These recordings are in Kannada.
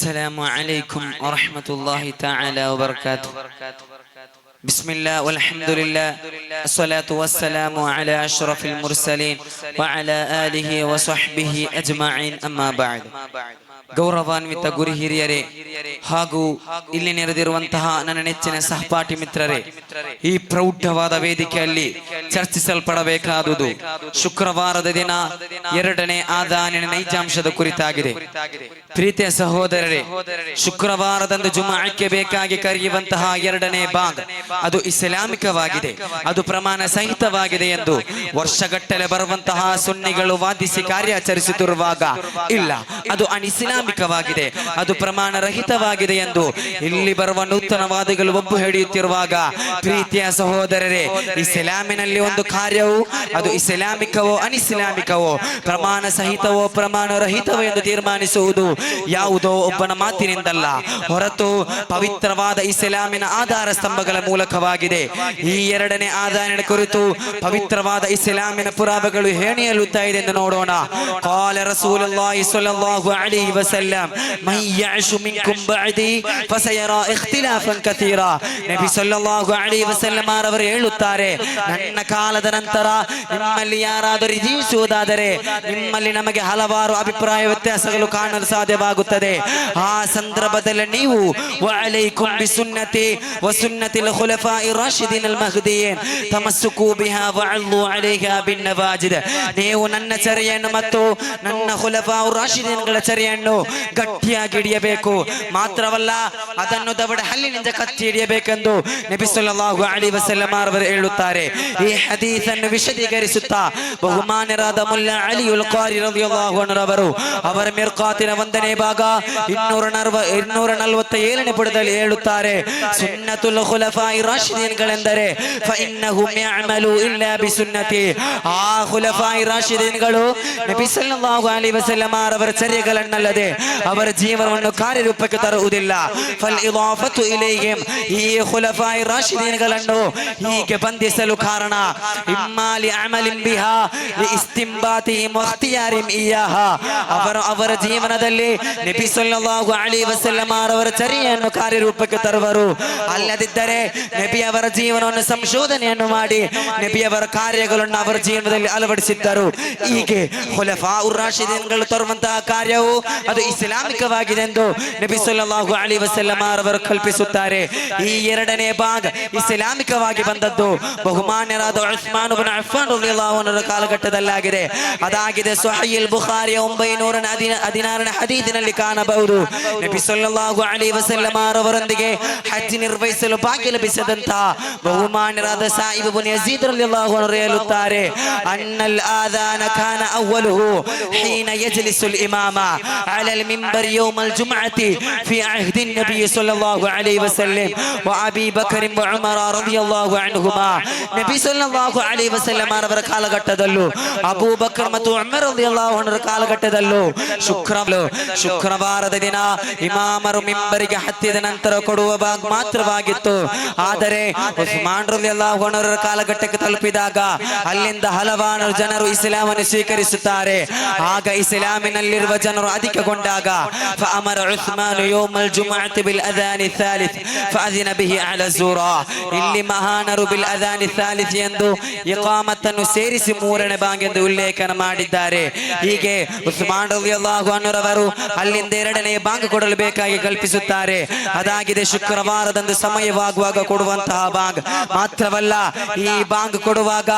السلام عليكم ورحمة الله تعالى وبركاته. بسم الله والحمد لله الصلاة والسلام على أشرف المرسلين وعلى آله وصحبه أجمعين أما بعد. ಗೌರವಾನ್ವಿತ ಗುರು ಹಿರಿಯರೇ ಹಾಗೂ ಇಲ್ಲಿ ನೆರೆದಿರುವಂತಹ ನನ್ನ ನೆಚ್ಚಿನ ಸಹಪಾಠಿ ಮಿತ್ರರೇ, ಈ ಪ್ರೌಢವಾದ ವೇದಿಕೆಯಲ್ಲಿ ಚರ್ಚಿಸಲ್ಪಡಬೇಕಾದುದು ಶುಕ್ರವಾರದ ದಿನ ಎರಡನೇ ಆದಾನಿನ ನೈಜಾಂಶದ ಕುರಿತಾಗಿದೆ. ಪ್ರೀತಿಯ ಸಹೋದರರೇ, ಶುಕ್ರವಾರದಂದು ಜುಮಾಕ್ಕೆ ಬೇಕಾಗಿ ಕರೆಯುವಂತಹ ಎರಡನೇ ಭಾಗ ಅದು ಇಸ್ಲಾಮಿಕವಾಗಿದೆ, ಅದು ಪ್ರಮಾಣ ಸಹಿತವಾಗಿದೆ ಎಂದು ವರ್ಷಗಟ್ಟಲೆ ಬರುವಂತಹ ಸುನ್ನಿಗಳು ವಾದಿಸಿ ಕಾರ್ಯಾಚರಿಸುತ್ತಿರುವಾಗ ಇಲ್ಲ, ಅದು ಅನಿಸ್ಲಾಮಿಕವಾಗಿದೆ, ಅದು ಪ್ರಮಾಣ ರಹಿತವಾಗಿದೆ ಎಂದು ಇಲ್ಲಿ ಬರುವ ನೂತನವಾದಿಗಳು ಒಬ್ಬು ಹಿಡಿಯುತ್ತಿರುವಾಗ, ಪ್ರೀತಿಯ ಸಹೋದರರೇ, ಇಸ್ಲಾಮಿನಲ್ಲಿ ಒಂದು ಕಾರ್ಯವು ಅದು ಇಸ್ಲಾಮಿಕವೋ ಅನಿಸ್ಲಾಮಿಕವೋ, ಪ್ರಮಾಣ ಸಹಿತವೋ ಪ್ರಮಾಣ ರಹಿತವೋ ಎಂದು ತೀರ್ಮಾನಿಸುವುದು ಯಾವುದೋ ಒಬ್ಬನ ಮಾತಿನಿಂದಲ್ಲ, ಹೊರತು ಪವಿತ್ರವಾದ ಇಸ್ಲಾಮಿನ ಆಧಾರ ಸ್ತಂಭಗಳ ಮೂಲಕವಾಗಿದೆ. ಈ ಎರಡನೇ ಆದಾಯನ ಕುರಿತು ಪವಿತ್ರವಾದ ಇಸ್ಲಾಮಿನ ಪುರಾವೆಗಳು ಹೇಳುತ್ತಾ ಇದೆ ಎಂದು ನೋಡೋಣ. قال رسول الله صلى الله عليه وسلم من يعش منكم بعدي فسيرى اختلافا كثيرا. ನಬಿ ಸಲ್ಲಲ್ಲಾಹು ಅಲೈಹಿ ವಸಲ್ಲಂ ಅವರು ಹೇಳುತ್ತಾರೆ, ನನ್ನ ಕಾಲದ ನಂತರ ನಿಮ್ಮಲ್ಲಿ ಯಾರಾದರೂ ಜೀವಿಸುವುದಾದರೆ ನಿಮ್ಮಲ್ಲಿ ನಮಗೆ ಹಲವಾರು ಅಭಿಪ್ರಾಯ ವ್ಯತ್ಯಾಸಗಳು ಕಾಣಲು ಸಾಧ್ಯವಾಗುತ್ತದೆ. ಆ ಸಂದರ್ಭದಲ್ಲಿ ನೀವು ವಅಲೈಕುಂ ಬಿಸುನ್ನತಿ ವಸುನ್ನತಿಲ್ ಖುಲಫಾಇರ್ ರಾಶಿದೀನ್ ಅಲ್ ಮಹ್ದಿಯೀನ್ ತಮಸ್ಸುಕು ಬಿಹಾ ವಅಲ್ಲು ಅಲೈಹಾ ಬಿನ್ ನವಾಜಿದ್, ನೀವು ನನ್ನ ಚರ್ಯೆಯನ್ನು ಮತ್ತು ನನ್ನ ಖುಲಫಾಉರ್ ರಾಶಿದೀನ್ಗಳ ಚರ್ಯೆಯನ್ನು ಗಟ್ಟಿಯಾಗಿ ಹಿಡಿಯಬೇಕು, ಮಾತ್ರವಲ್ಲ ಅದನ್ನು ದವಡ ಹಲ್ಲಿನಿಂದ ಕತ್ತಿ ಹಿಡಿಯಬೇಕೆಂದು ನಬಿ ಸಲ್ಲಲ್ಲಾಹು ಅಲೈಹಿ ವಸಲ್ಲಂ ಅವರು ಹೇಳುತ್ತಾರೆ. ಈ ಹದೀಸನ್ನು ವಿಶದೀಕರಿಸುತ್ತಾ ಬಹುಮಾನ್ಯರಾದ ಮುಲ್ಲಾ ಅಲಿಯುಲ್ ಕಾರಿ ರದಿಯಲ್ಲಾಹು ಅನ್ಹು ಅವರು ಅವರ ಮಿರ್ಕಾತಿನ 1ನೇ ಭಾಗ 247ನೇ ಪುಟದಲ್ಲಿ ಹೇಳುತ್ತಾರೆ, ಸುನ್ನತುಲ್ ಖುಲಫಾಇರ್ ರಾಶಿದೀನ್ಗಳೆಂದರೆ ಫಇನ್ನಹುಮ್ ಯಅಮಲು ಇಲ್ಲಾ ಬಿಸುನ್ನತಿ, ಆ ಖುಲಫಾಇರ್ ರಾಶಿದೀನ್ಗಳು ನಬಿ ಸಲ್ಲಲ್ಲಾಹು ಅಲೈಹಿ ವಸಲ್ಲಂ ಅವರ ಚರ್ಯಗಳನ್ನಲ್ಲದೆ ಅವರ ಜೀವನವನ್ನು ಕಾರ್ಯರೂಪಕ್ಕೆ ತರುವುದಿಲ್ಲ. ಫಲ್ ಇದಾಫತು ಇಲೈಹಿಮ್, ಈ ಖುಲಫಾಇರ್ ರಾಶಿದೀನ್ಗಳನ್ನು ಹೀಗೆ ಬಂಧಿಸಲು ಕಾರಣ ಇಮ್ಮಾ ಲಿಅಮಲಿನ್ ಬಿಹಾ ಲಿಇಸ್ತಿಂಬಾತಿಹಿಮ್ ವಖ್ತಿಯಾರಿಹಿಮ್ ಇಯಾಹಾ, ಅವರ ಜೀವನದಲ್ಲಿ ನಬಿ ಸಲ್ಲಲ್ಲಾಹು ಅಲೈಹಿ ವಸಲ್ಲಂ ಅವರ ಚರ್ಯೆಯನ್ನು ಕಾರ್ಯರೂಪಕ್ಕೆ ತರುವರು, ಅಲ್ಲದಿದ್ದರೆ ನಬಿ ಅವರ ಜೀವನವನ್ನು ಸಂಶೋಧನೆಯನ್ನು ಮಾಡಿ ನಬಿ ಅವರ ಕಾರ್ಯಗಳನ್ನು ಅವರ ಜೀವನದಲ್ಲಿ ಅಳವಡಿಸಿದ್ದರು. ಹೀಗೆ ಖುಲಫಾಉರ್ ರಾಶಿದೀನ್ಗಳು ತರುವಂತಹ ಕಾರ್ಯವು ಅದು ಇಸ್ಲಾಮಿಕವಾಗಿದೆ ಎಂದು ನಬಿ ಸಲ್ಲಲ್ಲಾಹು ಅಲೈಹಿ ವಸಲ್ಲಂ ಅವರು ಕಲ್ಪಿಸುತ್ತಾರೆ. ಈ ಎರಡನೇ ಭಾಗ ಇಸ್ಲಾಮಿಕವಾಗಿ ಬಂದದ್ದು ಬಹುಮಾನ್ಯರಾದ ಉಸ್ಮಾನ್ ಇಬ್ನ್ ಅಫ್ಫಾನ್ ರಲಿಯಲ್ಲಾಹು ಅನ್ಹು ಕಾಲಘಟ್ಟದಲ್ಲಾಗಿದೆ. ಅದಾಗಿದೆ ಸ್ವಹೀಹ್ ಬುಖಾರಿಯ 916ನೇ ಹದೀಸಿನಲ್ಲಿ ಕಾಣಬಹುದು. ನಬಿ ಸಲ್ಲಲ್ಲಾಹು ಅಲೈಹಿ ವಸಲ್ಲಂ ಅವರೊಂದಿಗೆ ಹಜ್ ನಿರ್ವಹಿಸಲು ಭಾಗ್ಯ ಲಭಿಸಿದಂತಹ ಬಹುಮಾನ್ಯರಾದ ಸಾಯಿಬ್ ಇಬ್ನ್ ಯಜೀದ್ ರಲಿಯಲ್ಲಾಹು ಅನ್ಹು ಹೇಳುತ್ತಾರೆ, ಅನ್ನಲ್ ಆದಾನ ಕಾನ ಅವ್ವಲುಹು ಹೀನ ಯಜ್ಲಿಸುಲ್ ಇಮಾಮ ಅಲಲ್ ಮಿಂಬರ್ ಯೌಮಲ್ ಜುಮ್ಅತಿ ಫಿ ಅಹ್ದಿ ನಬಿ ಸಲ್ಲಲ್ಲಾಹು ಅಲೈಹಿ ವಸಲ್ಲಂ ವ ಅಬೀ ಬಕರ್ ವ ಉಮರ್ ರದಿಯಲ್ಲಾಹು ಅನ್ಹುಮಾ. ನಬಿ ಸಲ್ಲಲ್ಲಾಹು ಅಲೈಹಿ ವಸಲ್ಲಂ ಅವರ ಕಾಲಘಟ್ಟದಲ್ಲೂ ಅಬೂ ಬಕರ್ ಮತ್ತು ಉಮರ್ ರದಿಯಲ್ಲಾಹು ಅನ್ಹರ ಕಾಲಘಟ್ಟದಲ್ಲೂ ಶುಕ್ರವಾರದ ದಿನ ಇಮಾಮರು ಮಿಂಬರಿಗೆ ಹತ್ತಿದ ನಂತರ ಕೊಡುವ ಭಾಗ ಮಾತ್ರವಾಗಿತ್ತು. ಆದರೆ ಉಸ್ಮಾನ್ ರದಿಯಲ್ಲಾಹು ಅನ್ಹರ ಕಾಲಘಟ್ಟಕ್ಕೆ ತಲುಪಿದಾಗ ಅಲ್ಲಿಂದ ಹಲವಾರು ಜನರು ಇಸ್ಲಾಮನ್ನು ಸ್ವೀಕರಿಸುತ್ತಾರೆ. ಆಗ ಇಸ್ಲಾಮಿನಲ್ಲಿರುವ ಜನರು ಅಧಿಕಗೊಂಡಾಗ ಫಅಮರ ಉಸ್ಮಾನ್ ಯೌಮಲ್ ಜುಮ್ಅತಿ ಬಿಲ್ ಅದಾನಿ ಥಾಲಿಥ್ ಫಅಜಿನ ಬಿಹಿ ಅಲಾ ಝೂರಾ, ಇಲ್ಲಿ ಮಹಾನರು ಬಿಲ್ ಅದಾನಿ ಥಾಲಿಥ್ ಎಂದು ಇಕಾಮತನ್ನು ಸೇರಿಸಿ 3ನೇ ಭಾಗ ಎಂದು ಉಲ್ಲೇಖನ ಮಾಡಿದ್ದಾರೆ. ಹೀಗೆ ಉಸ್ಮಾನ್ ರಲಿಯಲ್ಲಾಹು ಅನ್ಹು ಅವರು ಅಲ್ಲಿಂದ 2ನೇ ಭಾಗ ಕೊಡಲು ಬೇಕಾಗಿ ಕಲ್ಪಿಸುತ್ತಾರೆ. ಅದಾಗಿದೆ ಶುಕ್ರವಾರದಂದು ಸಮಯವಾಗುವಾಗ ಕೊಡುವಂತಹ ಭಾಗ, ಮಾತ್ರವಲ್ಲ ಈ ಭಾಗ ಕೊಡುವಾಗ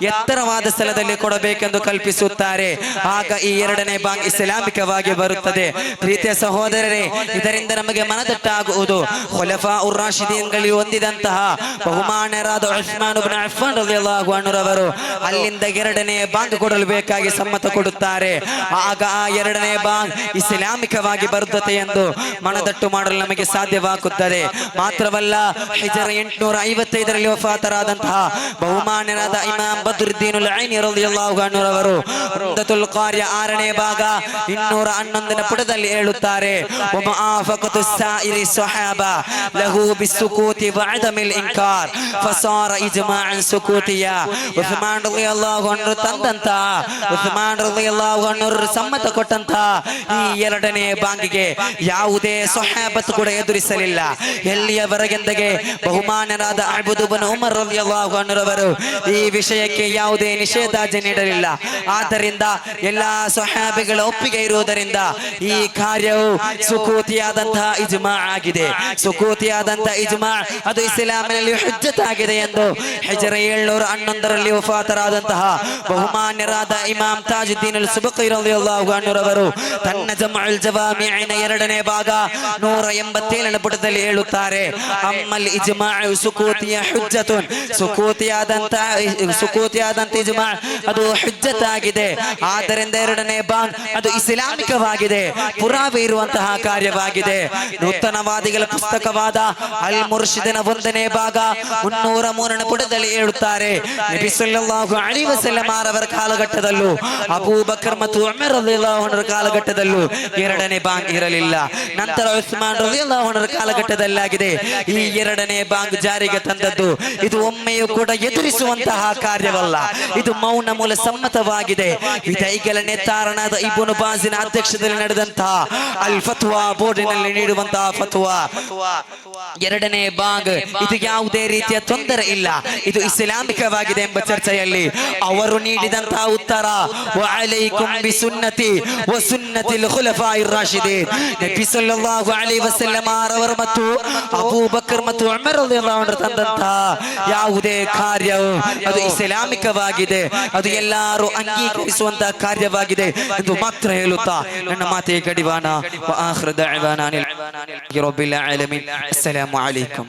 ಎತ್ತರವಾದ ಸ್ಥಳದಲ್ಲಿ ಕೊಡಬೇಕೆಂದು ಕಲ್ಪಿಸುತ್ತಾರೆ. ಆಗ ಈ 2ನೇ ಭಾಗ ಇಸ್ಲಾಮಿಕವಾಗಿ ಬರುತ್ತದೆ. ಪ್ರೀತಿಯ ಸಹೋದರರೇ, ಇದರಿಂದ ನಮಗೆ ಮನದಟ್ಟಾಗುವುದು ಖುಲಫಾಉರ್ ರಾಶಿದೀನ್ಗಳು ಹೊಂದಿದಂತಹ ಬಹುಮಾನ್ಯರಾದ ಉಸ್ಮಾನ್ ಇಬ್ನ್ ಅಫ್ಫಾನ್ ರಲಿಯಲ್ಲಾಹು ಅನ್ಹು ಅವರು ಅಲ್ಲಿಂದ 2ನೇ ಭಾಗ ಕೊಡಲು ಬೇಕಾಗಿ ಸಮ್ಮತ ಕೊಡುತ್ತಾರೆ. ಆಗ ಆ 2ನೇ ಭಾಗ ಇಸ್ಲಾಮಿಕವಾಗಿ ಬರುತ್ತದೆ ಎಂದು ಮನದಟ್ಟು ಮಾಡಲು ನಮಗೆ ಸಾಧ್ಯವಾಗುತ್ತದೆ. ಮಾತ್ರವಲ್ಲ ಹಿಜರ 855ರಲ್ಲಿ ವಫಾತರಾದಂತಹ ಬಹುಮಾನ್ಯರಾದ ಇಮಾಮ್ ಬದ್ರುದ್ದೀನ್ ಅಲ್ ಐನಿ ರಲಿಯಲ್ಲಾಹು ಅನ್ಹು ಅವರು ಉಮ್ದತುಲ್ ಕಾರಿಯ 6ನೇ ಭಾಗ 211 11ನೇ ಪುಟದಲ್ಲಿ ಹೇಳುತ್ತಾರೆ ومعافقة السائر الصحابة له بالسكوت وعدم الإنكار فصار إجماعا سكوتيا ಉಸ್ಮಾನ್ ರಲಿಯಲ್ಲಾಹು ಅನ್ಹು ತಂದಂತ ಉಸ್ಮಾನ್ ರಲಿಯಲ್ಲಾಹು ಅನ್ಹು ಸಮ್ಮತ ಕೊಟ್ಟಂತ ಈ 2ನೇ ಬಾಂಗಿಗೆ ಯಾವುದೇ ಸ್ವಹಾಬತ್ ಕೂಡ ಎದುರಿಸಲಿಲ್ಲ. ಎಲ್ಲಿಯವರೆಗೆಂದರೆ ಬಹುಮಾನರಾದ ಅಬೂದ್ ಇಬ್ನ್ ಉಮರ್ ರಲಿಯಲ್ಲಾಹು ಅನ್ಹು ರವರು ಈ ವಿಷಯಕ್ಕೆ ಯಾವುದೇ ನಿಷೇಧಾಜ್ಞೆ ನೀಡಲಿಲ್ಲ. ಆದ್ದರಿಂದ ಎಲ್ಲಾ ಸ್ವಹಾಬಿಗಳ ಒಪ್ಪಿಗೆ ಇರುವುದರಿಂದ ಈ ಕಾರ್ಯವು ಸುಕೂತಿಯಾದಂತಹ ಇಜ್ಮಾ ಆಗಿದೆ. ಸುಕೂತಿಯಾದಂತಹ ಇಜ್ಮಾ ಅದು ಇಸ್ಲಾಮಿನಲ್ಲಿ ಹುಜ್ಜತ್ ಆಗಿದೆ ಎಂದು ಹಿಜ್ರ 711ರಲ್ಲಿ ವಫಾತರಾದಂತಹ ಬಹುಮಾನ್ಯರಾದ ಇಮಾಮ್ ತಾಜುದ್ದೀನ್ ಅಲ್ ಸುಬಕಿ ರಲಿಯಲ್ಲಾಹು ಅನ್ಹು ರವರು ತನ್ನ ಜಮ್ಅಲ್ ಜವಾಮಿಇನ 2ನೇ ಭಾಗ 187ನೇ ಪುಟದಲ್ಲಿ ಹೇಳುತ್ತಾರೆ ಅಮ್ಮಲ್ ಇಜ್ಮಾ ಸುಕೂತಿಯ ಹುಜ್ಜತುನ್ ಸುಕೂತಿಯಾದಂತ ಇಜ್ಮಾ ಅದು ಹುಜ್ಜತ್ ಆಗಿದೆ. ಆದ್ದರಿಂದ 2ನೇ ಭಾಗ ಅದು ಇಸ್ಲಾಮಿಕವಾಗಿದೆ, ಪುರಾವೆ ಇರುವಂತಹ ಕಾರ್ಯವಾಗಿದೆ. ನೂತನವಾದಿಗಳ ಪುಸ್ತಕವಾದ ಅಲ್ ಮುರ್ಷಿದಿನ 1ನೇ ಭಾಗ 303ನೇ ಪುಟದಲ್ಲಿ ಹೇಳುತ್ತಾರೆ ನಬಿ ಸಲ್ಲಲ್ಲಾಹು ಅಲೈಹಿ ವಸಲ್ಲಂ ಅವರ ಕಾಲಘಟ್ಟದಲ್ಲೂ ಅಬೂಬಕರ್ ಮತ್ತು ಉಮರ್ ರಲಿಯಲ್ಲಾಹು ಅನ್ಹರ ಕಾಲಘಟ್ಟದಲ್ಲೂ 2ನೇ ಬಾಂಗ್ ಇರಲಿಲ್ಲ. ನಂತರ ಉಸ್ಮಾನ್ ರಲಿಯಲ್ಲಾಹು ಅನ್ಹರ ಕಾಲಘಟ್ಟದಲ್ಲಾಗಿದೆ ಈ 2ನೇ ಬಾಂಗ್ ಜಾರಿಗೆ ತಂದದ್ದು. ಇದು ಒಮ್ಮೆಯೂ ಕೂಡ ಎದುರಿಸುವಂತಹ ಕಾರ್ಯವಲ್ಲ, ಇದು ಮೌನ ಮೂಲ ಸಮ್ಮತವಾಗಿದೆ. ವಿಧೈಗಳ ನೇತಾರನಾದ ಇಬ್ನ್ ಬಾಜಿನ ಅಧ್ಯಕ್ಷತೆಯಲ್ಲಿ ನಡೆದಂತಹ ಅಲ್ ಫತ್ವಾ ಬೋರ್ಡಿನಲ್ಲಿ ನೀಡುವಂತಹ ಫತ್ವಾ 2ನೇ ಬಾಂಗ್ ಇದು ಯಾವುದೇ ರೀತಿಯ ತೊಂದರೆ ಇಲ್ಲ, ಇದು ಇಸ್ಲಾಮಿಕವಾಗಿದೆ ಎಂಬ ಚರ್ಚೆಯಲ್ಲಿ ಅವರು ನೀಡಿದಂತಹ ಉತ್ತರ ವಅಲೈಕುಂ ಬಿಸುನ್ನತಿ ವಸುನ್ನತಿಲ್ ಖುಲಫಾಯಿರ್ ರಾಶಿದೀನ್. ನಬಿ ಸಲ್ಲಲ್ಲಾಹು ಅಲೈಹಿ ವಸಲ್ಲಂ ಅವರ ಮತ್ತು ಅಬೂಬಕರ್ ಮತ್ತು ಉಮರ್ ರಲಿಯಲ್ಲಾಹು ಅನ್ಹು ತಂದಂತಹ ಯಾವುದೇ ಕಾರ್ಯವು ಅದು ಇಸ್ಲಾಮಿಕವಾಗಿದೆ, ಅದು ಎಲ್ಲರೂ ಅಂಗೀಕರಿಸುವಂತಹ ಕಾರ್ಯವಾಗಿದೆ ಎಂದು ಮಾತ್ರ ಹೇಳುತ್ತಾ ನನ್ನ ಮಾತಿಗೆ ಕಡಿವಾಣ. ವ ಆಖಿರು ದಅವಾನಾ ಅನಿಲ್ ರಬ್ಬಿಲ್ ಆಲಮೀನ್. ಅಸ್ಸಲಾಮು ಅಲೈಕುಂ.